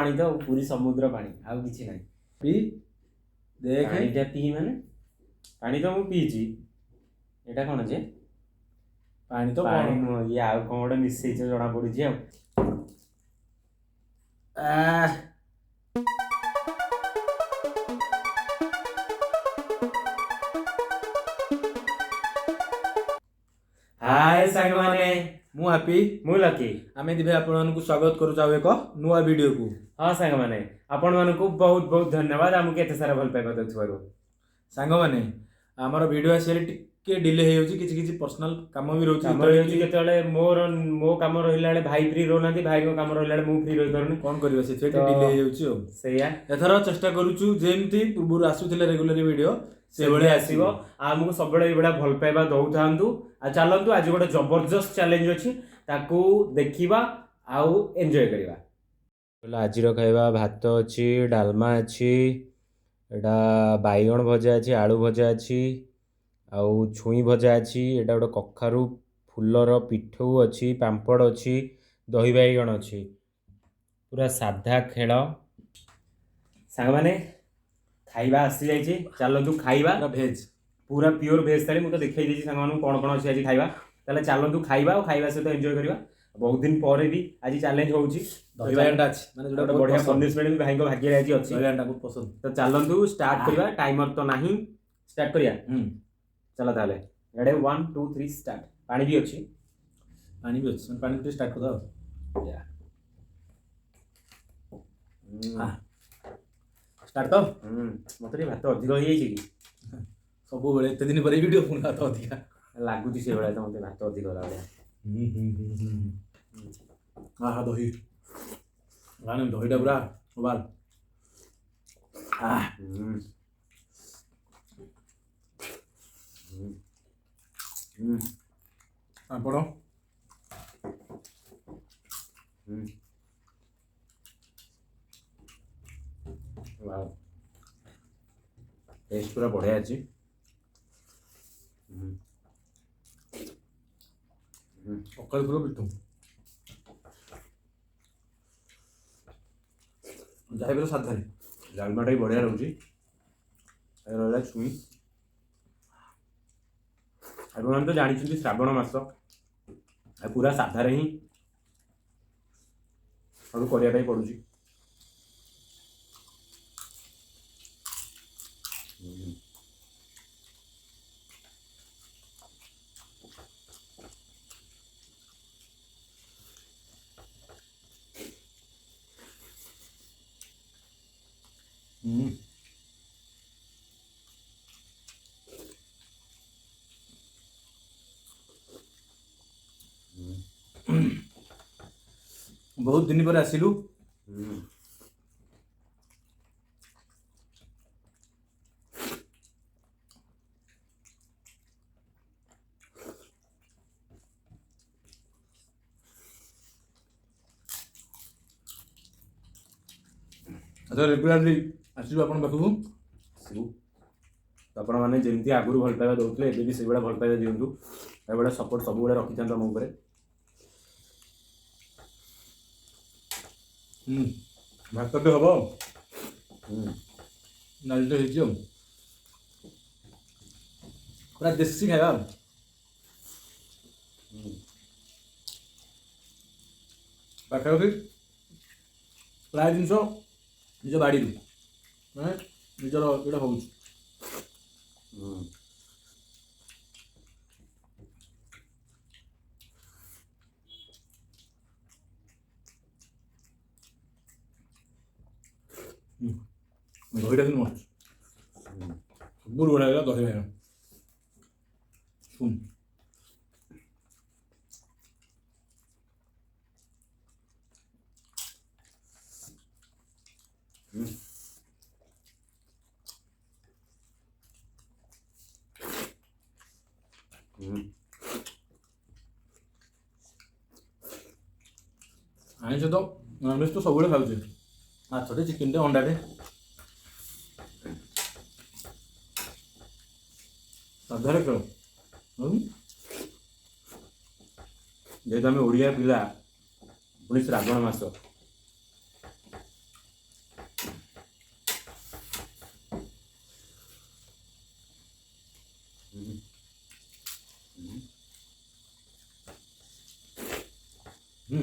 पानी तो पूरी समुद्र पानी आउ किछि नाही पी देख पानीटा पी माने पानी तो मु पीची एटा कोन जे पानी तो पानी नो ये आउ कोन गोटे मिसै छ जणा पडु छी आ हाय सांग माने मु हैप्पी मु लकी आमे दिबे आपण को स्वागत करू चाहू एक नुआ वीडियो को। हाँ सांग माने आपण मानकु बहुत बहुत धन्यवाद हमके एते सारा भल पाइबा दथुवारो। सांग माने हमर वीडियो आसे टिके डिले हे होची किछि किछि पर्सनल काम भी रहउची हमर होची केतले मो काम रहिलाले भाई फ्री रहनाती भाई को काम रहिलाले मु फ्री रहि करनी कोन करबा से डिले हे होची ओ सेया एथरा चेष्टा करूछु जेमती पूर्व आसुथिले रेगुलर वीडियो से बळे आसीबो हमकु सब बळे बडा भल पाइबा दउथांतु आ चलंतु आज गोटे जबरदस्त चैलेंज अछि ताकू देखिबा आउ एन्जॉय करिबा। बोला आज रो खाइबा भात अछि डालमा अछि एडा बाइगण भजा अछि आलू भजा अछि आउ छुई भजा अछि एडा गोटे कखारु फुलर पिठौ अछि पांपड़ अछि दही बाइगण अछि पूरा साधा खेल सांग माने खाइबा आसी जाई छी चलंतु खाइबा पूरा प्योर भेज थाली मु तो देखाई देछि सांग मानु कोन कोन अछि आज खाइबा ताले चलंतु खाइबा और खाइबा से तो एन्जॉय करिबा बहुत दिन पर भी आज चैलेंज होउची दही बाइगण अछि माने जोटा बढ़िया पनिशमेंट भी भाई को भाग्य राजी अछि दही बाइगण बहुत पसंद तो चलंतु स्टार्ट करिबा टाइमर तो नाही स्टार्ट करिया चला ताले रेडी 1 2 3 स्टार्ट पानी भी अछि पानी पे स्टार्ट कर दो या स्टार्ट तो मते भात अधिक होई जाई छी सब बेले एते दिन पर वीडियो पुन भात अधिक लागुची से बेला तो मते भात अधिक होला हा दही गाने दहीटा पूरा उबाल ଆପଣ वाओ टेस्ट पूरा बढ़िया अछि सकाळ पूरा पिठो जाय बेला साधारे डालमाटा भी बढ़िया रहउची रहला छुई आपण तो जानि श्रावण मास पूरा साधार ही सब करिया पड़ुची बहुत दिन पर आसिलु अच्छा रेगुलरली आसिलु आपण पाखु तो आपण माने जेमती आगुरु भल पाइबा दउतले एबे भी सेबडा भल पाइबा दियंतु एबडा सपोर्ट सब बडा रखि थांत हम ऊपर भात पे हबो नालटे हेजियो पूरा देसी खाइबा पाखापाखि प्राय जिनस निज बाड़ी माने निजर एटा होउछ दहीटा भी मस्त गुड़ बड़ा दही भाई सुन आइस तो नॉनवेज तो सब खाऊे माछटे चिकेन टे अंडाटे साधारे खेल जेहेतु आम ओडिया पिला पुणी श्रावण मास କ'ଣ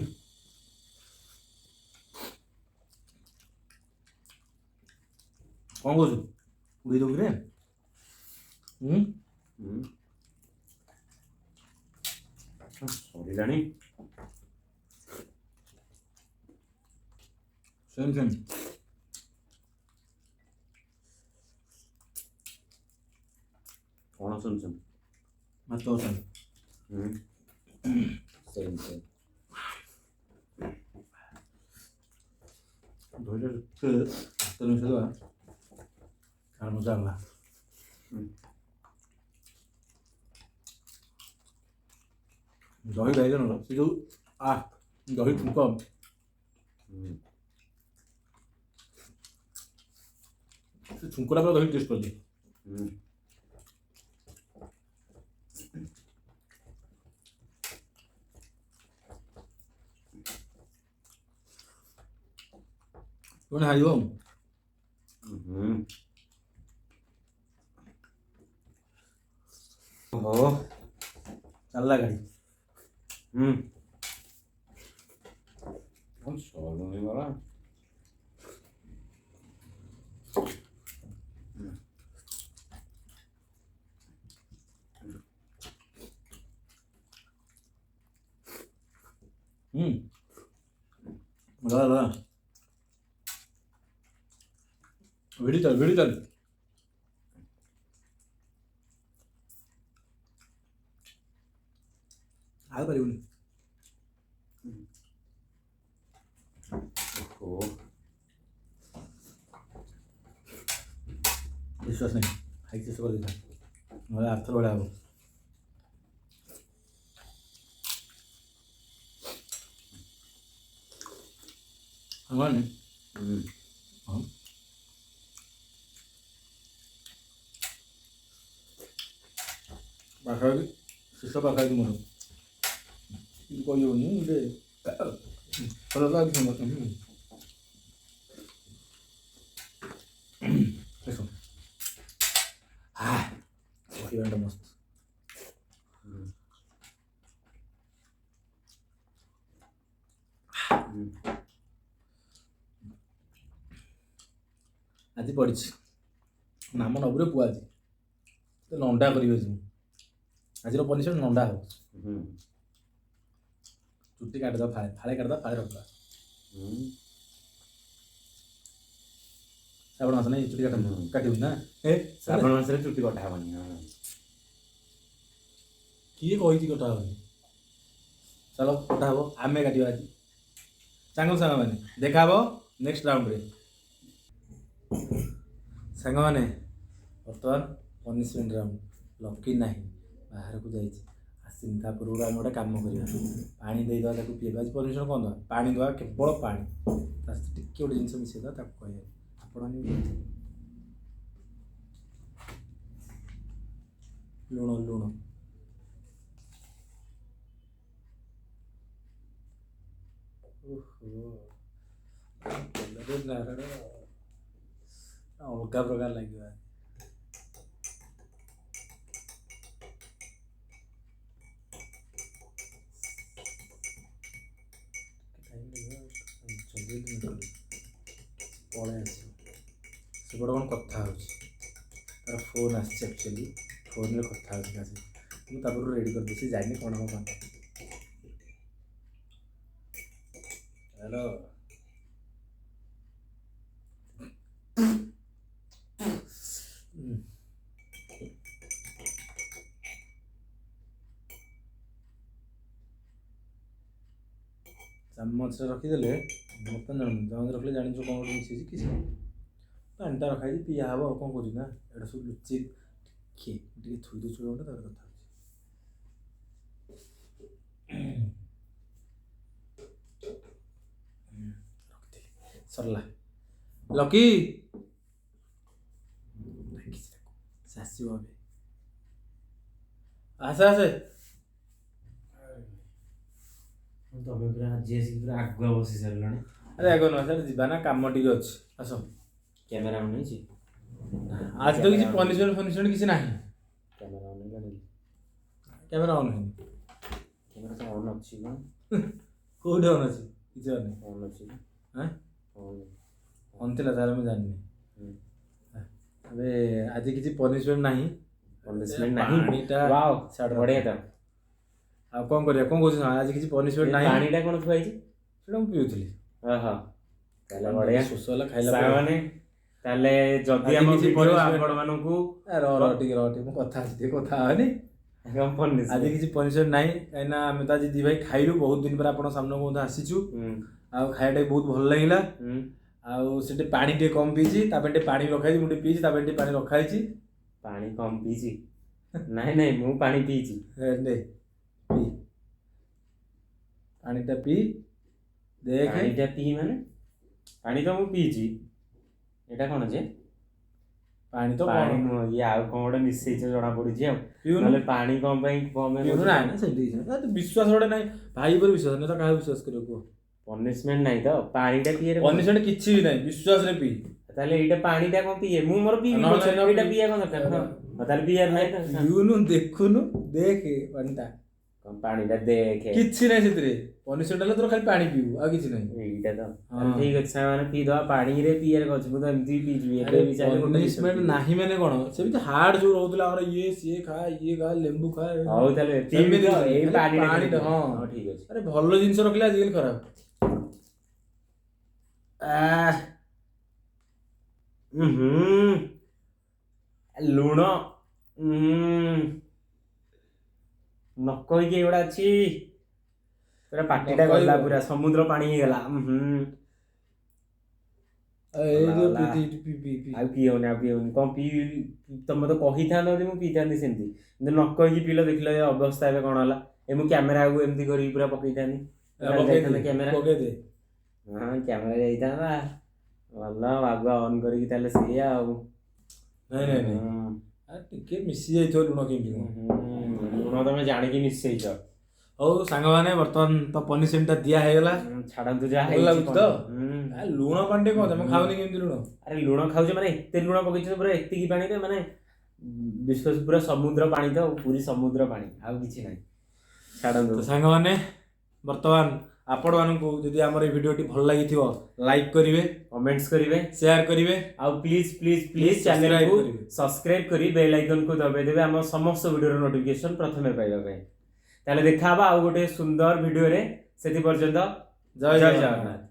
କହୁଛୁ ଉଡ଼େଇ ଦେବୁ କିରେ? ସରିଲାଣି। Same same. କ'ଣ ଶୁଣୁଛୁ? ମାଛ ଅଛନ୍ତି। Same same. ଧୋଇଲେ ହାତ ମିଶେଇଦେବା ତାର ମଜା ଅଲଗା। ଦହି ବାଇଗଣ ସେ ଯେଉଁ ଦହି ଛୁଙ୍କ ସେ ଛୁଙ୍କଟା ପୁରା ଦହି ଟେଷ୍ଟ କରିଦିଏ। କ'ଣ ହାରିବ? ଓହୋ ଚାଲିଲା ଗାଡ଼ି। ସରୁନି ଗଲା। लगा भिड़ी चल आ पारिबुनी। विश्वास नहीं हाई चेस्ट कर देता ना आर्थर भाया हम पाखापाखि शेष पाखापाखि मोर कहनी गोटे मस्त आज पड़ी नाम नबुरे पुआ आज नंडा करी आज पनिशमेंट नंडा हो चुट्टी काटदा फाड़े काटदा फाड़े रखा श्रावण मास नहीं चुट्टी काटबी ना श्रावण मास चुट्टी कटा हेनी किए कही कटा हेनी चलो कटा हम आम काटा आज सांग सांग मैंने देखा नेक्स्ट राउंड रे सांग मैंने बर्तमान पनिशमेंट राउंड लकी ना बाहर को जाइए आसनी पूर्व आम गोटे कम करवा पा देदेवा पीवा आज परमिशन कौन दवा पा दवा केवल पा टे गोटे जिन मिसेदा कह आप लुण लुण अलग प्रकार लगे पलि से बड़ा कौन कथा तार फोन आक्चुअली फोन में कथा मुझे रेडी कर दी जानी कौन हम कौन हेलो चामच रखीदे बर्तन जान चामच रखिले जान कौन गोटे मिसी कि पानीटा रखाई पिया हम कौन कौन ना एटा सब लुचि थुई दूसरे गोटे तार कथा सरला लकी आसो आसे आसे तबे पूरा आज पूरा आगुआ बसी सारा अरे आग ना सर जीवा ना कम टी अच्छे आस कैमेरा ऑन नहीं आज तो किसी पनिशमेंट फनिशमेंट किसी ना कैमेरा ऑन कैमेरा ऑन है कैमेरा तो ऑन अच्छी ना କୋଉଠି ଅନ୍ ଅଛି କିଛି ଅନ୍ ଅନ୍ ଅଛି ହାଁ ଅନ୍ ଅନ୍ ଥିଲା ତାହେଲେ ମୁଁ ଜାଣିନି ଏବେ ଆଜି କିଛି ପନିଶମେଣ୍ଟ ନାହିଁ ପନିଶମେଣ୍ଟ ନାହିଁ ପାଣିଟା ୱାଓ ଛାଡ଼ ବଢିଆ ତ ଆଉ କଣ କରିବା କଣ କହୁଛ ଆଜି କିଛି ପନିଶମେଣ୍ଟ ନାହିଁ ପାଣିଟା କଣ ଥୁଆ ହେଇଛି ସେଟା ମୁଁ ପିଉଥିଲି ଓହୋ ତାହେଲେ ବଢିଆ ଶୋଷ ହେଲା ଖାଇଲା ସାଙ୍ଗମାନେ ତାହେଲେ ଯଦି ଆଜି ଆମ କିଛି ଭିଡିଓ punishment- ଆପଣ ମାନଙ୍କୁ ରହ ଟିକେ ମୁଁ କଥା ଅଛି ଟିକେ କଥା ହବନି ଆଜି କିଛି ପନିଶମେଣ୍ଟ ନାହିଁ କାହିଁକିନା ଆମେ ତ ଆଜି ଦି ଭାଇ ଖାଇଲୁ ବହୁତ ଦିନ ପରେ ଆପଣ ସାମ୍ନାକୁ ମଧ୍ୟ ଆସିଛୁ ଆଉ ଖାଇବାଟା ବି ବହୁତ ଭଲ ଲାଗିଲା ଆଉ ସେଠି ପାଣି ଟିକେ କମ ପିଇଛି ତା ପାଇଁ ଟିକେ ପାଣି ରଖାହେଇଛି ମୁଁ ଟିକେ ପିଇଛି ତା ପାଇଁ ଟିକେ ପାଣି ରଖାହେଇଛି ପାଣି କମ ପିଇଛି ନାଇଁ ମୁଁ ପାଣି ପିଇଛି ପି ପାଣିଟା ପିଇ ଦେଖ ପାଣିଟା ପିଇ ମାନେ ପାଣି ତ ମୁଁ ପିଇଛି ଏଇଟା କଣ ଯେ ପାଣି ତ ପାଣି କଣ ନୁହଁ ଇଏ ଆଉ କଣ ଗୋଟେ ମିଶେଇଛ ଜଣା ପଡୁଛି ଆଉ ପିଉନୁ ନହେଲେ ପାଣି କଣ ପାଇଁ ପିଉନୁ ନାହିଁ ନା ସେମିତି କିଛି ନାହିଁ ବିଶ୍ୱାସ ଗୋଟେ ନାହିଁ ଭାଇ ଉପରେ ବିଶ୍ୱାସ ନାହିଁ ତ କାହାକୁ ବିଶ୍ୱାସ କରିବ କୁହ ପନିଶମେଣ୍ଟ ନାହିଁ ତ ପାଣିଟା ପିଇରେ ପନିଶମେଣ୍ଟ କିଛି ବି ନାହିଁ ବିଶ୍ୱାସରେ ପିଇ ତାହେଲେ ଏଇଟା ପାଣିଟା କଣ ପିଏ ମୁଁ ମୋର ପିଇବି ଏଇଟା ପିଇବା କଣ ଦରକାର ତାହେଲେ ପିଇବାର ନାହିଁ ତ ପିଉନୁ ଦେଖୁନୁ ଦେଖେ ପାଣିଟା ପାଣିଟା ଦେଖେ କିଛି ନାହିଁ ସେଥିରେ ପନିଶମେଣ୍ଟ ହେଲେ ତୋର ଖାଲି ପାଣି ପିଇବୁ ଆଉ କିଛି ନାହିଁ ଏଇଟା ତ ଠିକ ଅଛି ସାଙ୍ଗମାନେ ପିଇଦବା ପାଣିରେ ପିଇବାର ଅଛି ମୁଁ ତ ଏମିତି ପିଇଯିବି ଏବେ ବି ପନିଶମେଣ୍ଟ ନାହିଁ ମାନେ କଣ ସେମିତି ହାର୍ଡ ଯୋଉ ରହୁଥିଲା ଆମର ଇଏ ସିଏ ଖା ଲେମ୍ବୁ ଖା ହଉ ତାହେଲେ ସେମିତି ଏଇ ପାଣିଟା ହଁ ଠିକ ଅଛି ଆରେ ଭଲ ଜିନିଷ ରଖିଲେ ଆଜିକାଲି ଖରାପ ଲୁଣ ନ କହିକି ଏଗୁଡା ଅଛି ପୁରା ପାଟିଟା ଗଲା ପୁରା ସମୁଦ୍ର ପାଣି ହେଇଗଲା ଆଉ ପିଇ ହଉନି କଣ ପିଇବି ତମେ ତ କହିଥାନ୍ତ ଯଦି ମୁଁ ପିଇଥାନ୍ତି ସେମିତି କିନ୍ତୁ ନ କହିକି ପିଇଲ ଦେଖିଲ ଏ ଅବସ୍ଥା ଏବେ କଣ ହେଲା ଏ ମୁଁ କ୍ୟାମେରାକୁ ଏମିତି କରିକି ପୁରା ପକେଇଥାନ୍ତି କ୍ୟାମେରା ହଁ କ୍ୟାମେରା ଯାଇଥାନ୍ତା ଭଲ ଆଗୁଆ ଅନ୍ କରିକି ତାହେଲେ ସେଇଆ ଆଉ ନାଇଁ ଟିକେ ମିଶି ଯାଇଥିବ ଲୁଣ କେମିତି ଲୁଣ ତମେ ଜାଣିକି ମିଶେଇଛ ହଉ ସାଙ୍ଗମାନେ ବର୍ତ୍ତମାନ ତ ପନିଶମେଣ୍ଟ ଟା ଦିଆ ହେଇଗଲା ଛାଡନ୍ତୁ ଯାହା ଭଲ ଲାଗୁଛି ତ ଲୁଣ ପାଣି ଟିକେ କଣ ତମେ ଖାଉନି କେମିତି ଲୁଣ ଆରେ ଲୁଣ ଖାଉଛ ମାନେ ଏତେ ଲୁଣ ପକେଇଛ ପୁରା ଏତିକି ପାଣିରେ ମାନେ ବିଶ୍ୱାସ ପୁରା ସମୁଦ୍ର ପାଣି ତ ପୁରୀ ସମୁଦ୍ର ପାଣି ଆଉ କିଛି ନାହିଁ ଛାଡନ୍ତୁ ସାଙ୍ଗମାନେ ବର୍ତ୍ତମାନ ଆପଣମାନଙ୍କୁ ଯଦି ଆମର ଏଇ ଭିଡ଼ିଓଟି ଭଲ ଲାଗିଥିବ ଲାଇକ୍ କରିବେ କମେଣ୍ଟସ୍ କରିବେ ସେୟାର କରିବେ ଆଉ ପ୍ଲିଜ୍ ଚ୍ୟାନେଲକୁ ସବସ୍କ୍ରାଇବ୍ କରି ବେଲ୍ ଆଇକନକୁ ଦବାଇଦେବେ ଆମ ସମସ୍ତ ଭିଡ଼ିଓର ନୋଟିଫିକେସନ ପ୍ରଥମେ ପାଇବା ପାଇଁ ତାହେଲେ ଦେଖା ହବା ଆଉ ଗୋଟେ ସୁନ୍ଦର ଭିଡ଼ିଓରେ ସେଠି ପର୍ଯ୍ୟନ୍ତ ଜୟ ଜଗନ୍ନାଥ।